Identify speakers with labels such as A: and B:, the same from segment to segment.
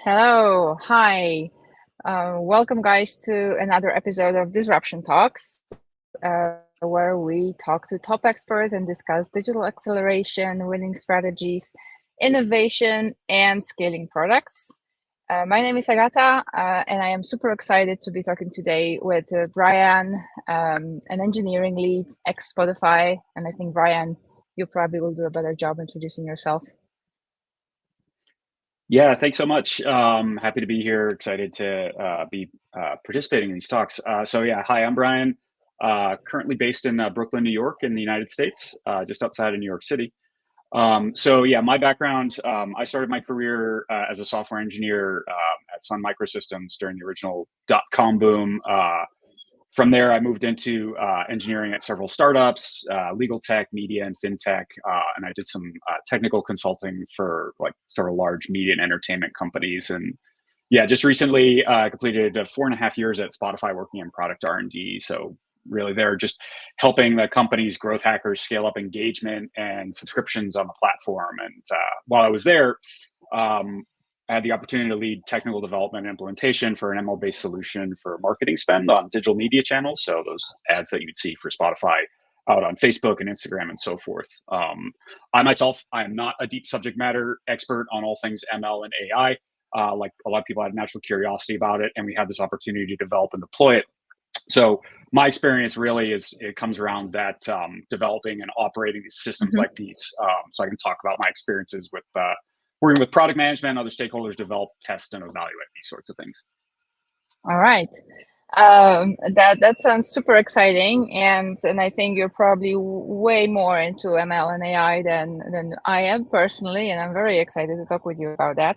A: Hello, hi. Welcome, guys, to another episode of Disruption Talks, where we talk to top experts and discuss digital acceleration, winning strategies, innovation, and scaling products. My name is Agata, and I am super excited to be talking today with Bryan, an engineering lead, ex-Spotify. And I think, Bryan, you probably will do a better job introducing yourself.
B: Yeah, thanks so much. Happy to be here. Excited to be participating in these talks. Hi, I'm Bryan. Currently based in Brooklyn, New York, in the United States, just outside of New York City. My background: I started my career as a software engineer at Sun Microsystems during the original dot-com boom. From there, I moved into engineering at several startups, legal tech, media, and fintech, and I did some technical consulting for like several large media and entertainment companies. And yeah, just recently completed 4.5 years at Spotify working in product R&D. So really, they're just helping the company's growth hackers scale up engagement and subscriptions on the platform. And while I was there, I had the opportunity to lead technical development and implementation for an ML-based solution for marketing spend on digital media channels. So those ads that you'd see for Spotify out on Facebook and Instagram and so forth. I myself, I am not a deep subject matter expert on all things ML and AI. Like a lot of people, I had natural curiosity about it, and we had this opportunity to develop and deploy it. So my experience really it comes around that developing and operating these systems like these. So I can talk about my experiences with working with product management and other stakeholders, develop, test, and evaluate these sorts of things.
A: All right. That sounds super exciting, and I think you're probably way more into ML and AI than I am personally, and I'm very excited to talk with you about that.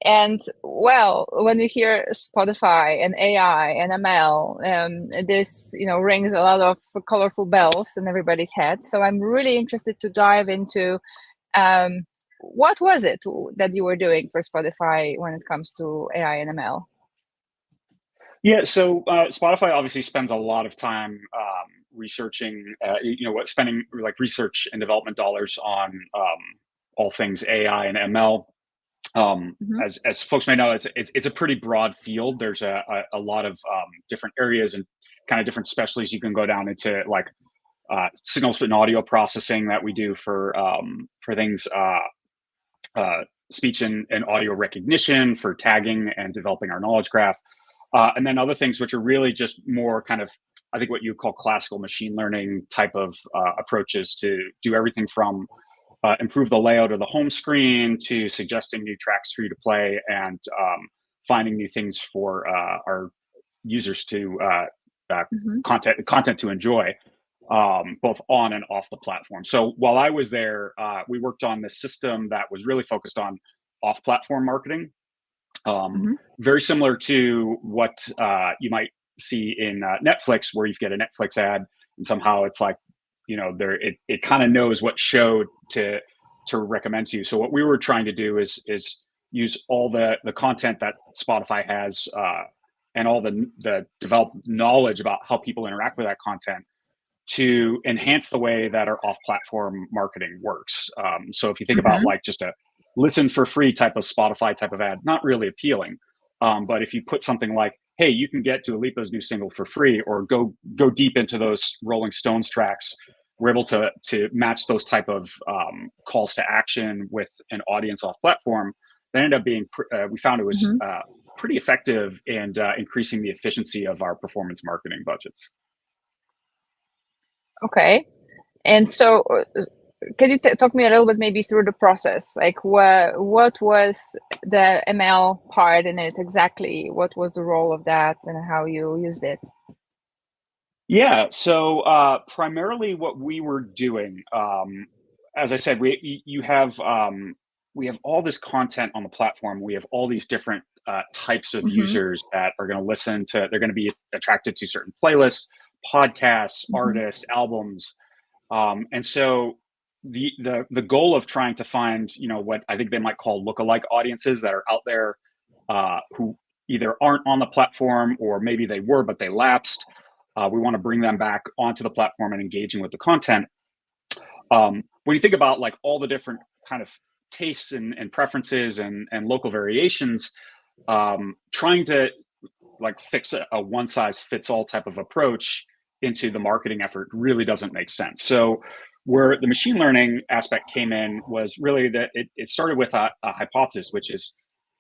A: And well, when you hear Spotify and AI and ML, this rings a lot of colorful bells in everybody's head. So I'm really interested to dive into what was it that you were doing for Spotify when it comes to AI and ML?
B: Yeah, so Spotify obviously spends a lot of time researching, spending like research and development dollars on all things AI and ML. As folks may know, it's a pretty broad field. There's a lot of different areas and kind of different specialties you can go down into, like signals and audio processing that we do for things. Speech and audio recognition, for tagging and developing our knowledge graph. And then other things which are really just more kind of, I think, what you call classical machine learning type of approaches to do everything from improve the layout of the home screen to suggesting new tracks for you to play, and finding new things for our users to content to enjoy, both on and off the platform. So while I was there, we worked on this system that was really focused on off-platform marketing, very similar to what you might see in Netflix, where you get a Netflix ad, and somehow it's like, it kind of knows what show to recommend to you. So what we were trying to do is use all the content that Spotify has, and all the developed knowledge about how people interact with that content, to enhance the way that our off-platform marketing works. So if you think about like just a listen for free type of Spotify type of ad, not really appealing. But if you put something like, hey, you can get Dua Lipa's new single for free, or go deep into those Rolling Stones tracks, we're able to match those type of calls to action with an audience off platform. That ended up being, we found it was pretty effective in increasing the efficiency of our performance marketing budgets.
A: Okay. And so can you talk me a little bit maybe through the process? Like what was the ML part in it exactly? What was the role of that and how you used it?
B: Yeah, so primarily what we were doing, as I said, we have all this content on the platform. We have all these different types of users that are going to listen to. They're going to be attracted to certain playlists, podcasts, artists, albums, and so the goal of trying to find, what I think they might call lookalike audiences that are out there, who either aren't on the platform, or maybe they were but they lapsed. We want to bring them back onto the platform and engaging with the content. When you think about like all the different kind of tastes and preferences and local variations, trying to like fix a one size fits all type of approach into the marketing effort really doesn't make sense. So where the machine learning aspect came in was really that it started with a hypothesis, which is,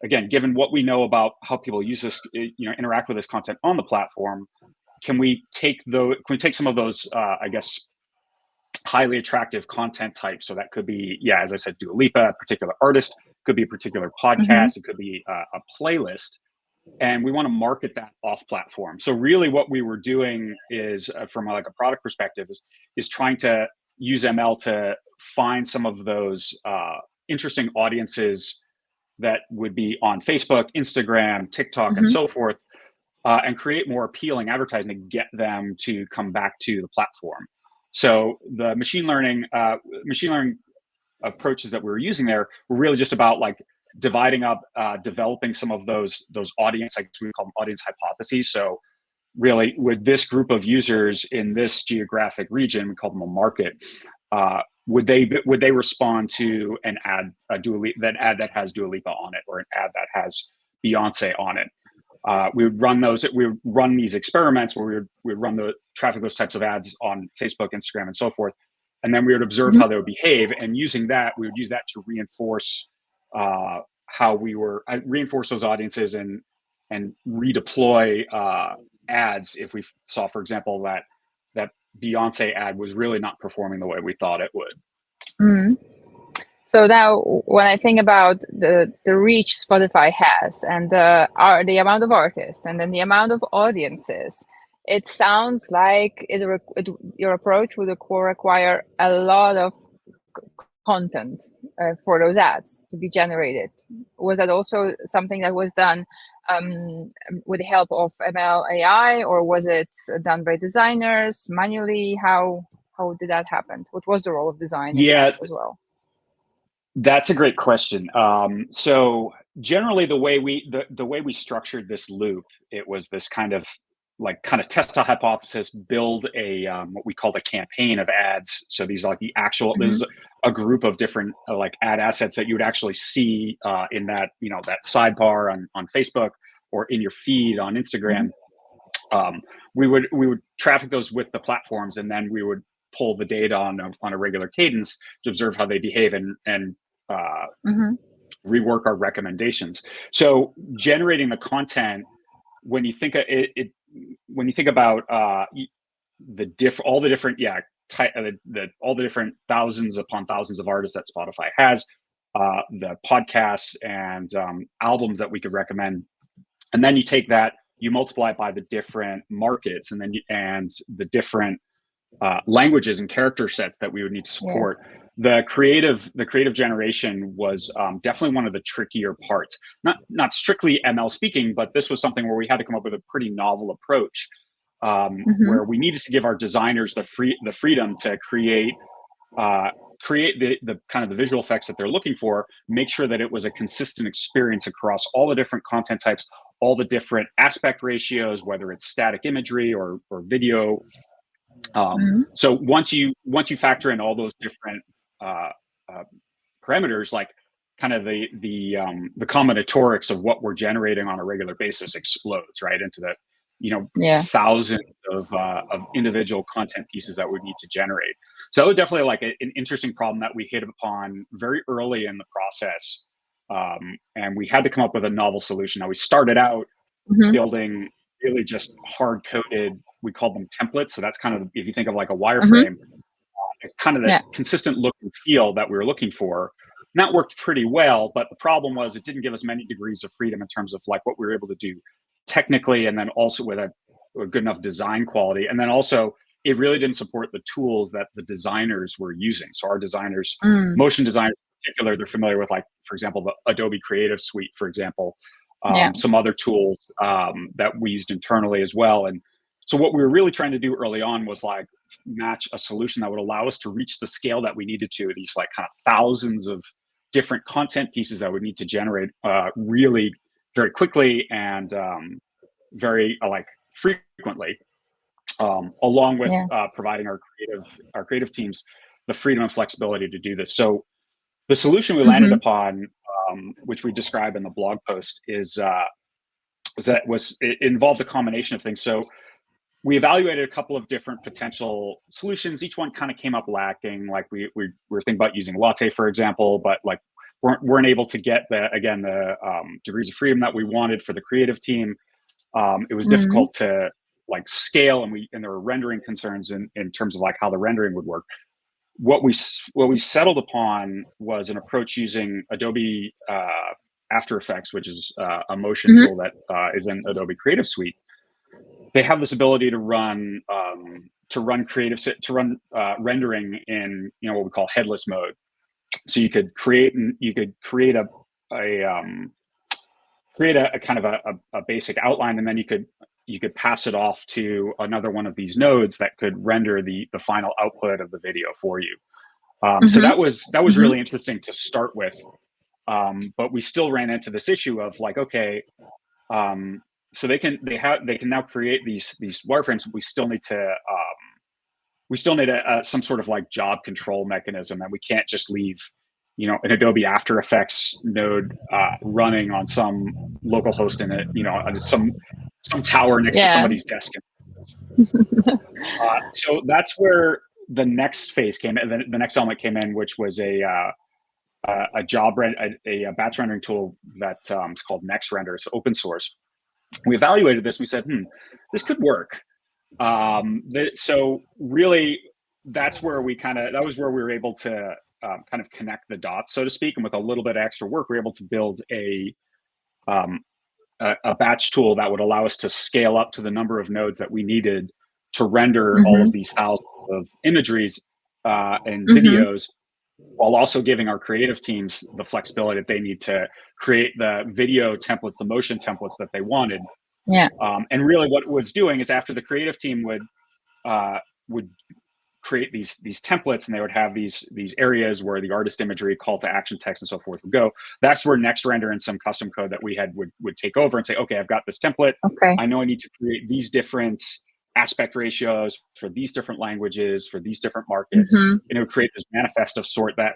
B: again, given what we know about how people use this, interact with this content on the platform, can we take some of those, I guess, highly attractive content types? So that could be, as I said, Dua Lipa, a particular artist, could be a particular podcast, it could be a playlist, and we want to market that off platform. So really what we were doing is, from like a product perspective, is trying to use ML to find some of those interesting audiences that would be on Facebook, Instagram, TikTok, and so forth, and create more appealing advertising to get them to come back to the platform. So the machine learning approaches that we were using there were really just about like dividing up, developing some of those audience, like we call them audience hypotheses. So really, with this group of users in this geographic region, we call them a market. Would they respond to an ad, that ad that has Dua Lipa on it, or an ad that has Beyonce on it? We would run these experiments where we would run the traffic those types of ads on Facebook, Instagram, and so forth, and then we would observe how they would behave. And using that, we would use that to reinforce reinforce those audiences and redeploy ads if we saw, for example, that Beyonce ad was really not performing the way we thought it would.
A: So now, when I think about the reach Spotify has, and the amount of artists, and then the amount of audiences, it sounds like your approach would require a lot of content for those ads to be generated. Was that also something that was done with the help of ML AI, or was it done by designers manually? How did that happen? What was the role of design as well?
B: That's a great question. So generally, the way we structured this loop, it was this kind of test a hypothesis, build a what we call the campaign of ads. So these are like the actual. This is a group of different like ad assets that you would actually see in that that sidebar on Facebook or in your feed on Instagram. We would traffic those with the platforms, and then we would pull the data on a regular cadence to observe how they behave and rework our recommendations. So generating the content, when you think about all the different thousands upon thousands of artists that Spotify has, the podcasts and albums that we could recommend, and then you take that, you multiply it by the different markets, and the different languages and character sets that we would need to support. Yes. The creative generation was definitely one of the trickier parts. Not strictly ML speaking, but this was something where we had to come up with a pretty novel approach, where we needed to give our designers the freedom to create the kind of the visual effects that they're looking for, make sure that it was a consistent experience across all the different content types, all the different aspect ratios, whether it's static imagery or video. So once you factor in all those different parameters, like kind of the combinatorics of what we're generating on a regular basis explodes right into the thousands of individual content pieces that we need to generate. So that was definitely like an interesting problem that we hit upon very early in the process, and we had to come up with a novel solution. Now, we started out building really just hard-coded, we call them templates. So that's kind of, if you think of like a wireframe, kind of the consistent look and feel that we were looking for. And that worked pretty well, but the problem was it didn't give us many degrees of freedom in terms of like what we were able to do technically, and then also with a good enough design quality. And then also, it really didn't support the tools that the designers were using. So our designers, motion designers in particular, they're familiar with, like, for example, the Adobe Creative Suite, for example, some other tools that we used internally as well. And so what we were really trying to do early on was like match a solution that would allow us to reach the scale that we needed to, these like kind of thousands of different content pieces that we need to generate really very quickly and very like frequently, along with providing our creative teams the freedom and flexibility to do this. So The solution we landed upon, which we describe in the blog post, it involved a combination of things. So we evaluated a couple of different potential solutions. Each one kind of came up lacking. Like we were thinking about using Latte, for example, but like weren't able to get the degrees of freedom that we wanted for the creative team. It was difficult to like scale, and there were rendering concerns in terms of like how the rendering would work. What we settled upon was an approach using Adobe After Effects, which is a motion tool that is in Adobe Creative Suite. They have this ability to run rendering in what we call headless mode. So you could create a kind of a basic outline, and then you could pass it off to another one of these nodes that could render the final output of the video for you. So that was really interesting to start with, but we still ran into this issue of like, okay, so they can now create these wireframes, but we still need some sort of like job control mechanism, and we can't just leave an Adobe After Effects node running on some local host in it, on some tower next to somebody's desk. So that's where the next phase came in. The next element came in, which was a batch rendering tool that's called NextRender. It's open source. We evaluated this. We said, this could work. So really, that was where we were able to kind of connect the dots, so to speak. And with a little bit of extra work, we were able to build a batch tool that would allow us to scale up to the number of nodes that we needed to render all of these thousands of imageries and videos, while also giving our creative teams the flexibility that they need to create the video templates, the motion templates that they wanted.
A: Yeah.
B: And really what it was doing is, after the creative team would create these templates, and they would have these areas where the artist imagery, call to action text, and so forth would go. That's where NextRender and some custom code that we had would take over and say, okay, I've got this template.
A: Okay.
B: I know I need to create these different aspect ratios for these different languages, for these different markets, and it would create this manifest of sort that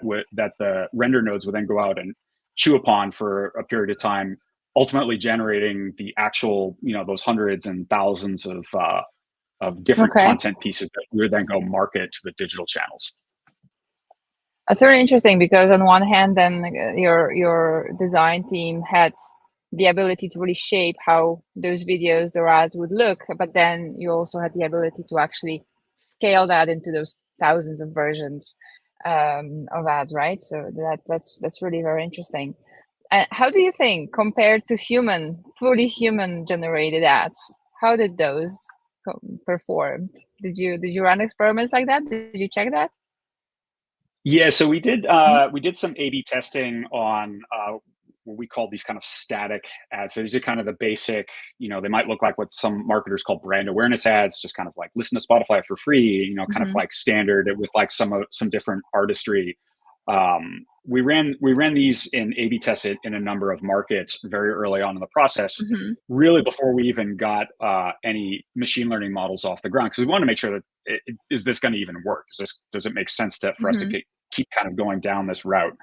B: the render nodes would then go out and chew upon for a period of time, ultimately generating the actual, those hundreds and thousands of different content pieces that we would then go market to the digital channels.
A: That's very interesting, because on one hand, then your design team had the ability to really shape how those videos, the ads would look, but then you also had the ability to actually scale that into those thousands of versions of ads, right? So that's really very interesting. How do you think, compared to fully human generated ads, how did those perform? Did you run experiments like that? Did you check that?
B: Yeah, so we did some A/B testing on what we call these kind of static ads. So these are kind of the basic, they might look like what some marketers call brand awareness ads, just kind of like listen to Spotify for free, kind of like standard with like some different artistry. We ran these in A/B tested in a number of markets very early on in the process, really before we even got any machine learning models off the ground, because we want to make sure that is this going to even work? Does it make sense for us to keep kind of going down this route?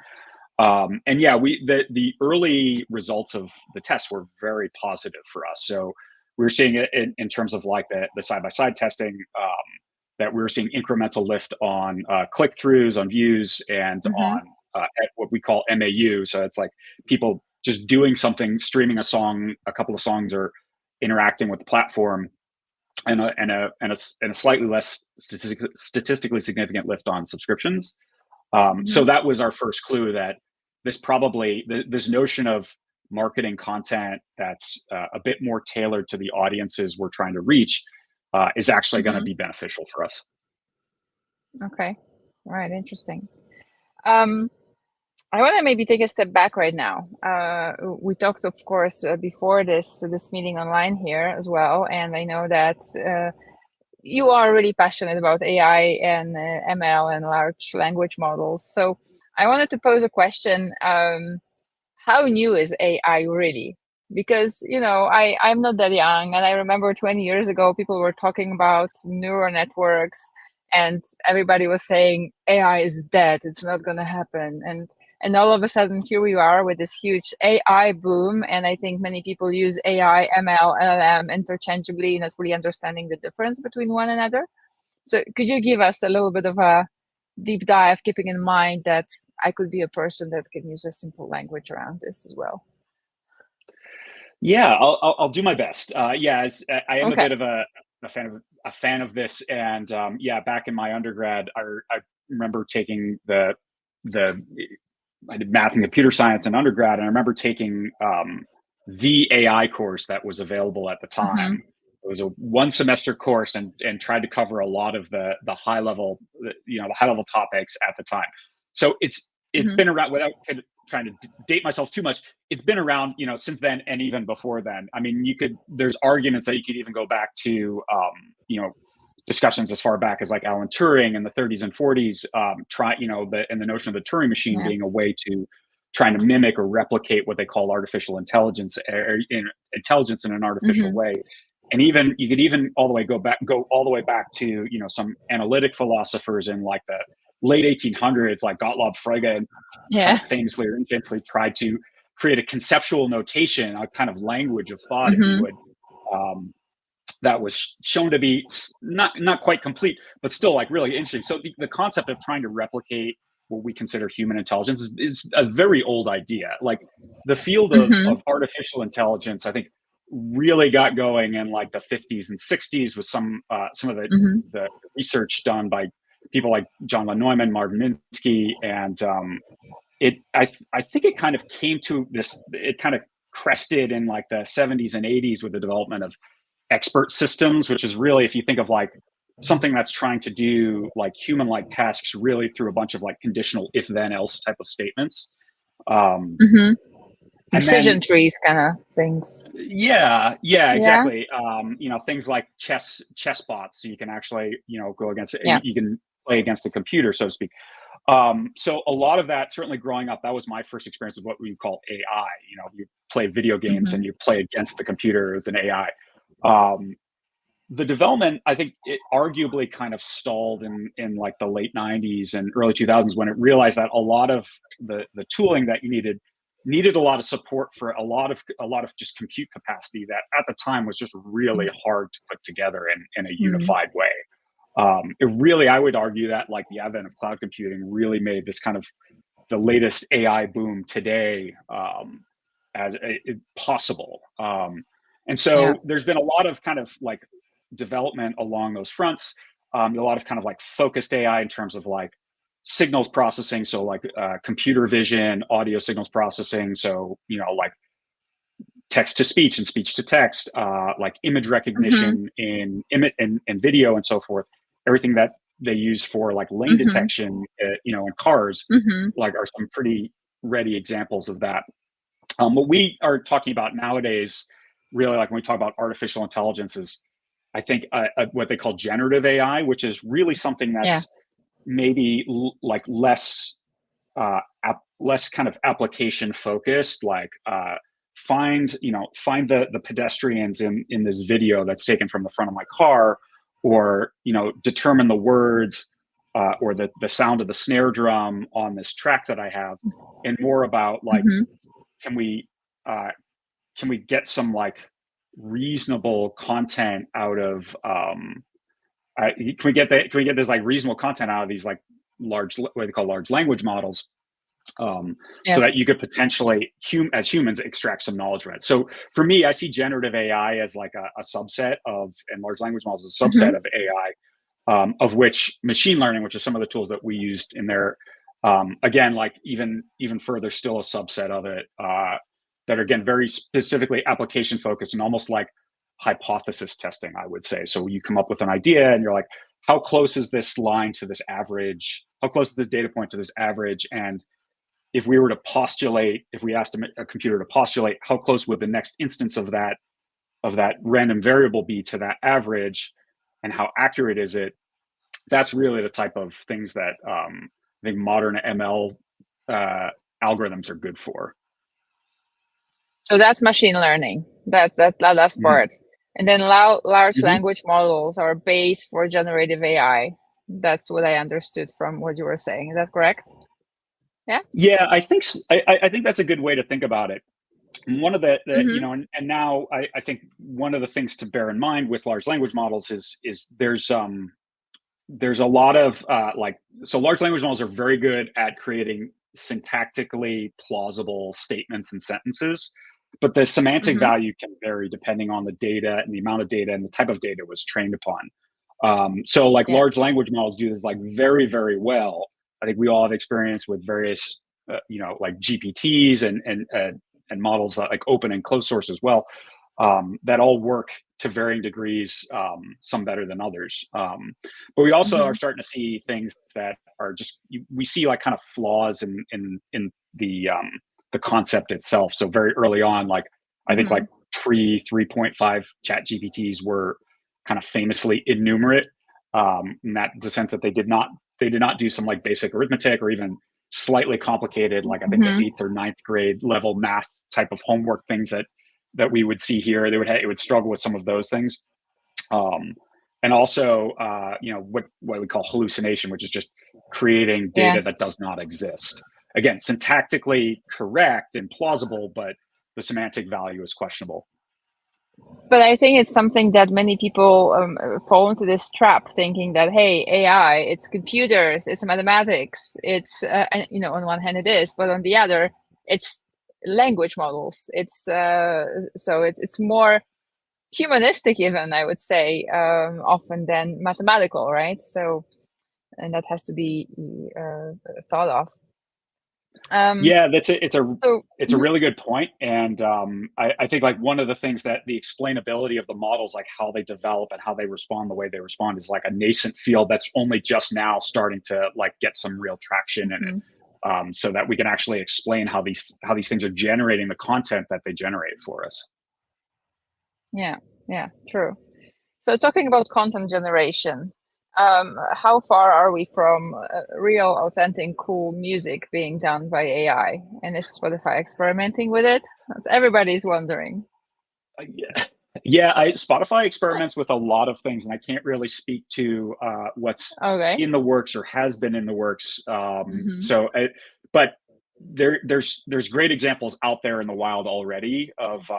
B: And yeah, the early results of the tests were very positive for us. So we were seeing it in terms of like the side-by-side testing, that we were seeing incremental lift on click-throughs, on views, and on at what we call MAU. So it's like people just doing something, streaming a song, a couple of songs, or interacting with the platform, and a slightly less statistically significant lift on subscriptions. So that was our first clue that this notion of marketing content that's a bit more tailored to the audiences we're trying to reach is actually going to be beneficial for us.
A: Okay. All right. Interesting. I want to maybe take a step back right now. We talked, of course, before this meeting online here as well, and I know that you are really passionate about AI and ML and large language models. So I wanted to pose a question. How new is AI really? Because, I'm not that young, and I remember 20 years ago, people were talking about neural networks, and everybody was saying AI is dead. It's not going to happen. And And all of a sudden, here we are with this huge AI boom. And I think many people use AI, ML, LLM interchangeably, not really understanding the difference between one another. So could you give us a little bit of a deep dive, keeping in mind that I could be a person that can use a simple language around this as well?
B: Yeah, I'll do my best. I am a
A: Okay.
B: bit of a fan of this, and yeah, back in my undergrad, I remember taking the I did math and computer science in undergrad, and I remember taking the AI course that was available at the
A: Mm-hmm.
B: time. It was a one semester course, and tried to cover a lot of the high level, the high level topics at the time. So it's
A: Mm-hmm.
B: been around, without trying to date myself too much. It's been around, since then and even before then. I mean, there's arguments that you could even go back to, discussions as far back as like Alan Turing in the 30s and 40s, and the notion of the Turing machine
A: Yeah.
B: being a way to trying to mimic or replicate what they call artificial intelligence, or intelligence in an artificial
A: Mm-hmm.
B: way. And even you could even go all the way back to, some analytic philosophers in like the late 1800s, like Gottlob Frege, and kind
A: Yeah.
B: of famously or infamously tried to create a conceptual notation, a kind of language of thought, if you
A: Mm-hmm.
B: would, um, that was shown to be not quite complete, but still like really interesting. So the concept of trying to replicate what we consider human intelligence is a very old idea. Like the field
A: Mm-hmm.
B: of artificial intelligence, I think, really got going in like the 50s and 60s with some of
A: Mm-hmm.
B: the research done by people like John von Neumann, Marvin Minsky, and I think it kind of came to this. It kind of crested in like the 70s and 80s with the development of expert systems, which is really, if you think of like something that's trying to do like human-like tasks really through a bunch of like conditional if then else type of statements. Um,
A: Mm-hmm.
B: and
A: Decision
B: then
A: trees kind of things.
B: yeah,
A: Yeah.
B: exactly. Things like chess bots, so you can actually, go against it.
A: Yeah.
B: You can play against the computer, so to speak. So a lot of that, certainly growing up, that was my first experience of what we call AI. You play video games
A: Mm-hmm.
B: and you play against the computer as an AI. Um, the development, I think, it arguably kind of stalled in like the late 90s and early 2000s, when it realized that a lot of the tooling that you needed a lot of support for a lot of just compute capacity that at the time was just really hard to put together in a
A: Mm-hmm.
B: unified way. It really, I would argue that like the advent of cloud computing really made this kind of the latest AI boom today, possible. And
A: Yeah.
B: so there's been a lot of kind of like development along those fronts. A lot of kind of like focused AI in terms of like signals processing. So like computer vision, audio signals processing. So, like text to speech and speech to text, like image
A: Mm-hmm.
B: recognition in video and so forth. Everything that they use for like lane
A: Mm-hmm.
B: detection, in cars,
A: Mm-hmm.
B: like are some pretty ready examples of that. What we are talking about nowadays, really, like when we talk about artificial intelligence, is I think what they call generative AI, which is really something
A: Yeah.
B: that's maybe like less kind of application focused, like find the pedestrians in this video that's taken from the front of my car, or determine the words, or the sound of the snare drum on this track that I have, and more about like,
A: Mm-hmm.
B: can we uh, can we get some like reasonable content out of can we get this like reasonable content out of these like what they call large language models, so that
A: Yes.
B: you could potentially, as humans, extract some knowledge from it. So for me, I see generative AI as like a subset of, and large language models as a
A: Mm-hmm.
B: subset of AI, of which machine learning, which is some of the tools that we used in there, again, like even further, still a subset of it, that are, again, very specifically application focused and almost like hypothesis testing, I would say. So you come up with an idea and you're like, how close is this line to this average? How close is this data point to this average? And if we were to postulate, if we asked a computer to postulate, how close would the next instance of that random variable be to that average, and how accurate is it? That's really the type of things that, I think modern ML algorithms are good for.
A: So that's machine learning. That last
B: Mhm.
A: part. And then large
B: Mhm.
A: language models are base for generative AI. That's what I understood from what you were saying. Is that correct? Yeah.
B: Yeah, I think that's a good way to think about it. One of you
A: Mm-hmm.
B: know, and now I think one of the things to bear in mind with large language models is there's a lot of so large language models are very good at creating syntactically plausible statements and sentences, but the semantic
A: Mm-hmm.
B: value can vary depending on the data and the amount of data and the type of data it was trained upon. So like
A: Yeah.
B: large language models do this like very, very well. I think we all have experience with various, like GPTs and models that like open and closed source as well, that all work to varying degrees, some better than others. But we also
A: Mm-hmm.
B: are starting to see things that are just we see like kind of flaws in the concept itself. So very early on, like I think
A: Mm-hmm.
B: like pre 3.5 chat GPTs were kind of famously innumerate, in that the sense that they did not do some like basic arithmetic or even slightly complicated, like I think the
A: Mm-hmm.
B: eighth or ninth grade level math type of homework things that we would see here. It would struggle with some of those things, um, and also what we call hallucination, which is just creating
A: Yeah.
B: data that does not exist. Again, syntactically correct and plausible, but the semantic value is questionable.
A: But I think it's something that many people fall into this trap, thinking that, hey, AI, it's computers, it's mathematics, it's on one hand it is, but on the other, it's language models. It's so it's more humanistic, even I would say, often than mathematical, right? So, and that has to be thought of.
B: Yeah, that's it.
A: So,
B: It's a
A: mhm.
B: really good point, and I think like one of the things that the explainability of the models, like how they develop and how they respond the way they respond, is like a nascent field that's only just now starting to like get some real traction in
A: Mhm.
B: it, so that we can actually explain how these things are generating the content that they generate for us.
A: Yeah, yeah, true. So talking about content generation, how far are we from real, authentic, cool music being done by AI? And is Spotify experimenting with it? That's everybody's wondering.
B: Yeah, yeah. Spotify experiments with a lot of things, and I can't really speak to what's
A: Okay.
B: in the works or has been in the works.
A: Mm-hmm.
B: But there's great examples out there in the wild already of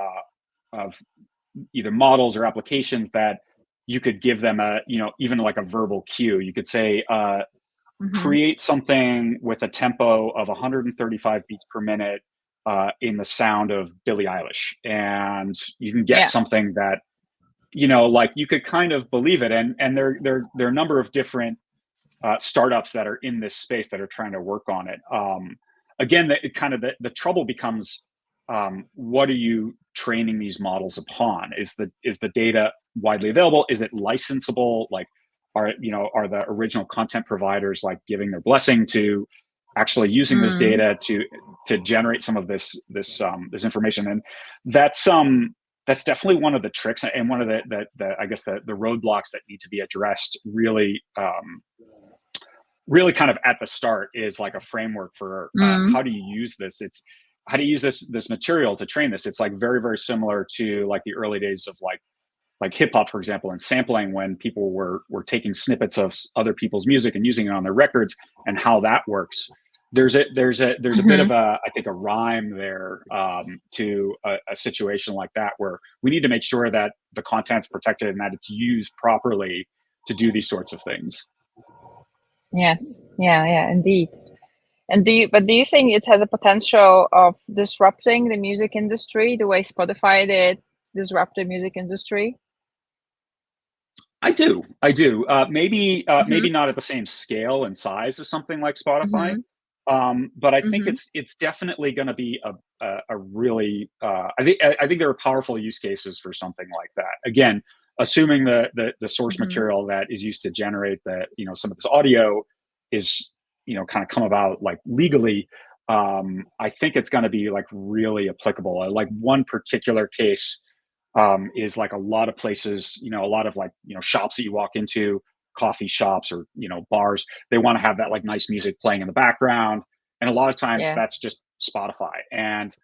B: either models or applications that you could give them a even like a verbal cue. You could say,
A: Mm-hmm.
B: create something with a tempo of 135 beats per minute, in the sound of Billie Eilish, and you can get
A: Yeah.
B: something that like you could kind of believe it. And there are a number of different startups that are in this space that are trying to work on it. Again, the trouble becomes, what are you training these models upon? Is the data widely available? Is it licensable? Like, are the original content providers like giving their blessing to actually using this
A: Mm.
B: data to generate some of this information? And that's definitely one of the tricks and one of the I guess the roadblocks that need to be addressed really kind of at the start, is like a framework for
A: Mm.
B: how do you use this. It's how do you use this material to train this. It's like very, very similar to like the early days of like hip hop, for example, and sampling, when people were taking snippets of other people's music and using it on their records, and how that works. There's a bit
A: Mm-hmm.
B: of a, I think, a rhyme there, to a situation like that, where we need to make sure that the content's protected and that it's used properly to do these sorts of things.
A: Yes. Yeah. Yeah. Indeed. And do you think it has a potential of disrupting the music industry the way Spotify did disrupt the music industry?
B: I do. Maybe
A: Mm-hmm.
B: not at the same scale and size as something like Spotify,
A: Mm-hmm.
B: but I think
A: Mm-hmm.
B: it's definitely going to be a really. I think there are powerful use cases for something like that. Again, assuming the source
A: Mm-hmm.
B: material that is used to generate some of this audio is kind of come about like legally. I think it's going to be like really applicable. Like one particular case, is like a lot of places, a lot of like, shops that you walk into, coffee shops or, bars, they want to have that like nice music playing in the background. And a lot of times
A: Yeah.
B: that's just Spotify. And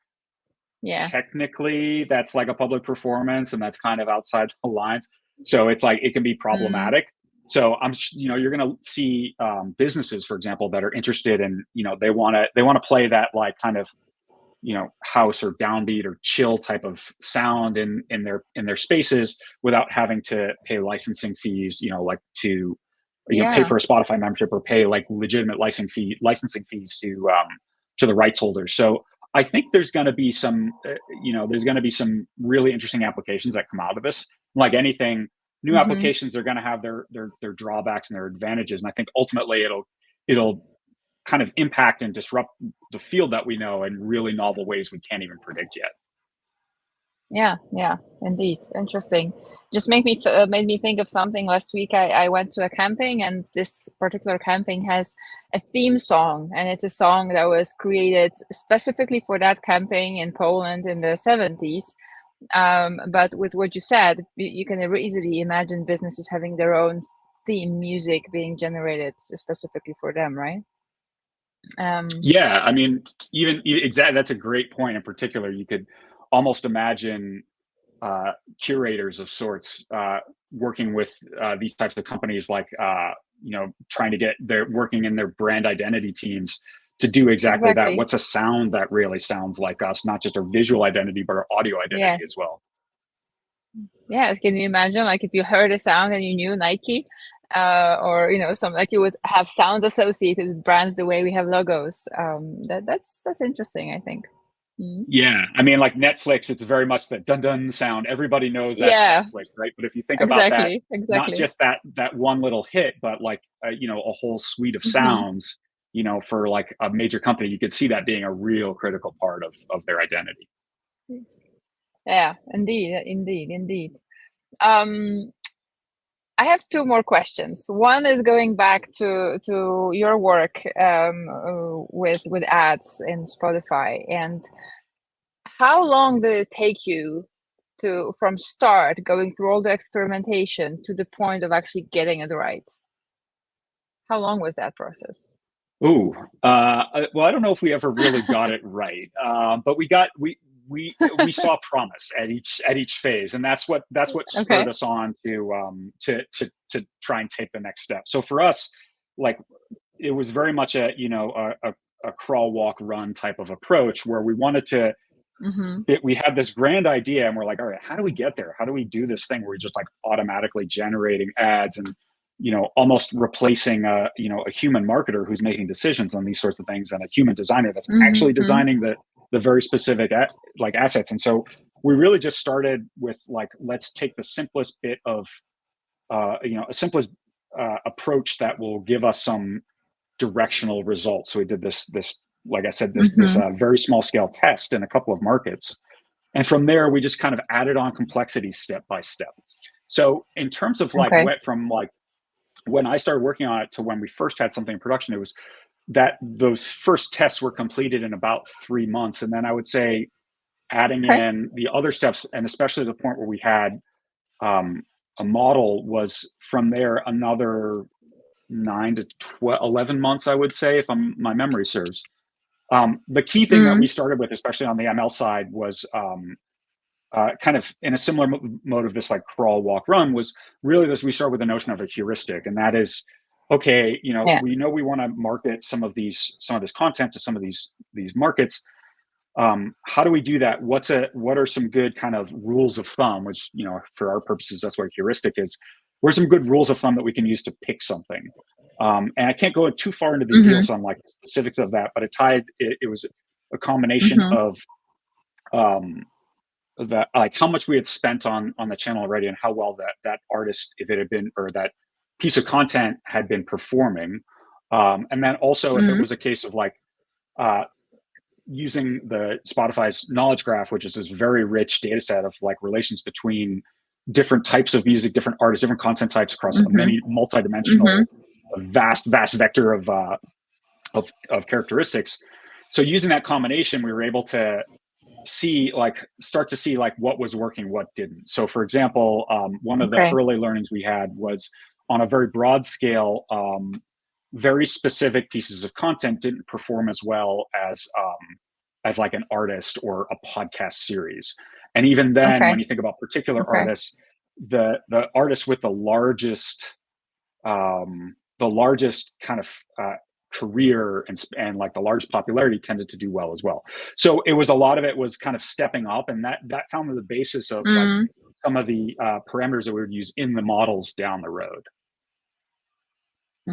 A: Yeah.
B: technically that's like a public performance and that's kind of outside the lines. So it's like, it can be
A: Mm.
B: problematic. So you're going to see businesses, for example, that are interested in, they want to play that like kind of, house or downbeat or chill type of sound in their spaces without having to pay licensing fees, like to, pay for a Spotify membership or pay like legitimate licensing fees to the rights holders. So I think there's going to be some, really interesting applications that come out of this. Like anything, new applications, they're going to have their drawbacks and their advantages. And I think ultimately it'll kind of impact and disrupt the field that we know in really novel ways we can't even predict yet.
A: Yeah, indeed. Interesting. Just made me think of something. Last week I went to a camping, and this particular camping has a theme song, and it's a song that was created specifically for that camping in Poland in the 70s. But with what you said, you can easily imagine businesses having their own theme music being generated specifically for them, right?
B: Yeah, I mean, exactly. That's a great point. In particular, you could almost imagine curators of sorts working with these types of companies, like trying to get working in their brand identity teams to do exactly that. What's a sound that really sounds like us, not just our visual identity, but our audio identity as well.
A: Yes, can you imagine, like, if you heard a sound and you knew Nike, or some, like, you would have sounds associated with brands the way we have logos. That's interesting, I think.
B: Yeah, I mean, like Netflix, it's very much the dun dun sound. Everybody knows that's Netflix, right? But if you think about that, not just that one little hit, but like a whole suite of sounds, for like a major company, you could see that being a real critical part of their identity.
A: Yeah, indeed. I have two more questions. One is going back to your work with ads in Spotify, and how long did it take you from start going through all the experimentation to the point of actually getting it right? How long was that process?
B: Well, I don't know if we ever really got it right, but we saw promise at each phase, and that's what spurred us on to try and take the next step. So for us, like, it was very much a crawl, walk, run type of approach, where we wanted to. We had this grand idea, and we're like, all right, how do we get there? How do we do this thing where we're just like automatically generating ads and almost replacing a human marketer who's making decisions on these sorts of things, and a human designer that's actually designing the very specific assets. And so we really just started with, like, let's take the simplest bit of a simplest approach that will give us some directional results. So we did this like I said, this very small scale test in a couple of markets, and from there we just kind of added on complexity step by step. So in terms of from when I started working on it to when we first had something in production, it was that those first tests were completed in about 3 months. And then I would say adding in the other steps, and especially the point where we had a model, was from there another 9 to 11 months, I would say, if my memory serves. The key thing that we started with, especially on the ML side, was kind of in a similar mode of this, like, crawl, walk, run, was really this. We start with the notion of a heuristic, and that is, okay, we know we want to market some of this content to some of these markets. How do we do that? What are some good kind of rules of thumb, which, for our purposes, that's what a heuristic is. What are some good rules of thumb that we can use to pick something? And I can't go too far into the details on like specifics of that, but it was a combination of that, like, how much we had spent on the channel already, and how well that artist, if it had been, or that piece of content had been performing. And then also if it was a case of like using the Spotify's knowledge graph, which is this very rich data set of like relations between different types of music, different artists, different content types across many multidimensional, vast vector of characteristics. So using that combination, we were able to start to see what was working, what didn't. So for example, one of the early learnings we had was, on a very broad scale, very specific pieces of content didn't perform as well as like an artist or a podcast series. And even then, when you think about particular artists, the artists with the largest the largest kind of career and like the largest popularity tended to do well as well. So it was a lot of it was kind of stepping up, and that found the basis of like some of the parameters that we would use in the models down the road.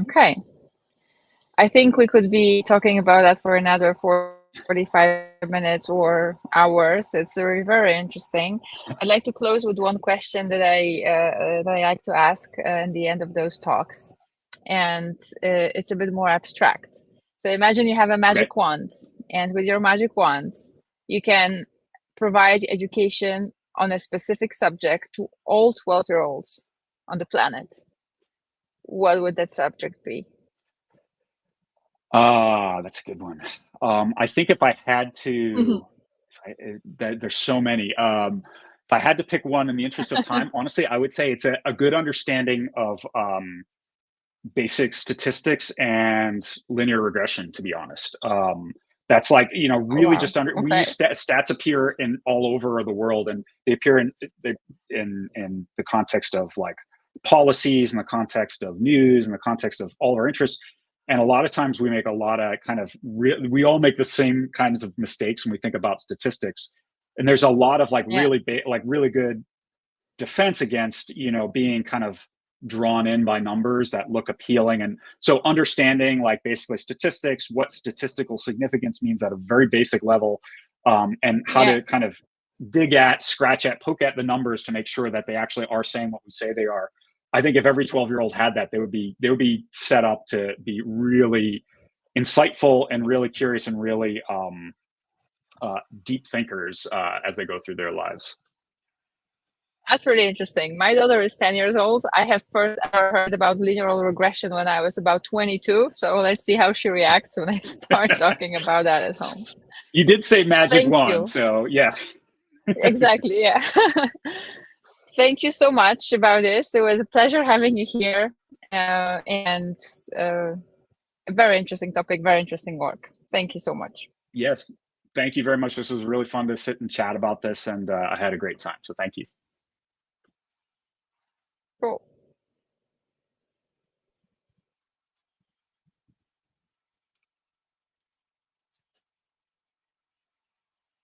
A: Okay. I think we could be talking about that for another 45 minutes or hours. It's very, very interesting. I'd like to close with one question that I like to ask in the end of those talks, and it's a bit more abstract. So imagine you have a magic wand, and with your magic wand, you can provide education on a specific subject to all 12-year-olds on the planet. What would that subject be?
B: That's a good one. I think if I had to, there's so many. If I had to pick one in the interest of time, honestly, I would say it's a good understanding of basic statistics and linear regression, to be honest. That's like, really just we use stats appear in all over the world, and they appear in the context of like policies, in the context of news, in the context of all of our interests. And a lot of times we make a lot of kind of we all make the same kinds of mistakes when we think about statistics. And there's a lot of like really good defense against, being kind of drawn in by numbers that look appealing. And so understanding like basically statistics, what statistical significance means at a very basic level, and how to kind of dig at, scratch at, poke at the numbers to make sure that they actually are saying what we say they are. I think if every 12-year-old had that, they would be set up to be really insightful and really curious and really deep thinkers as they go through their lives.
A: That's really interesting. My daughter is 10 years old. I have first ever heard about linear regression when I was about 22. So let's see how she reacts when I start talking about that at home.
B: You did say magic wand, so yeah.
A: Exactly, yeah. Thank you so much about this. It was a pleasure having you here, and a very interesting topic, very interesting work. Thank you so much.
B: Yes, thank you very much. This was really fun to sit and chat about this, and I had a great time, so thank you.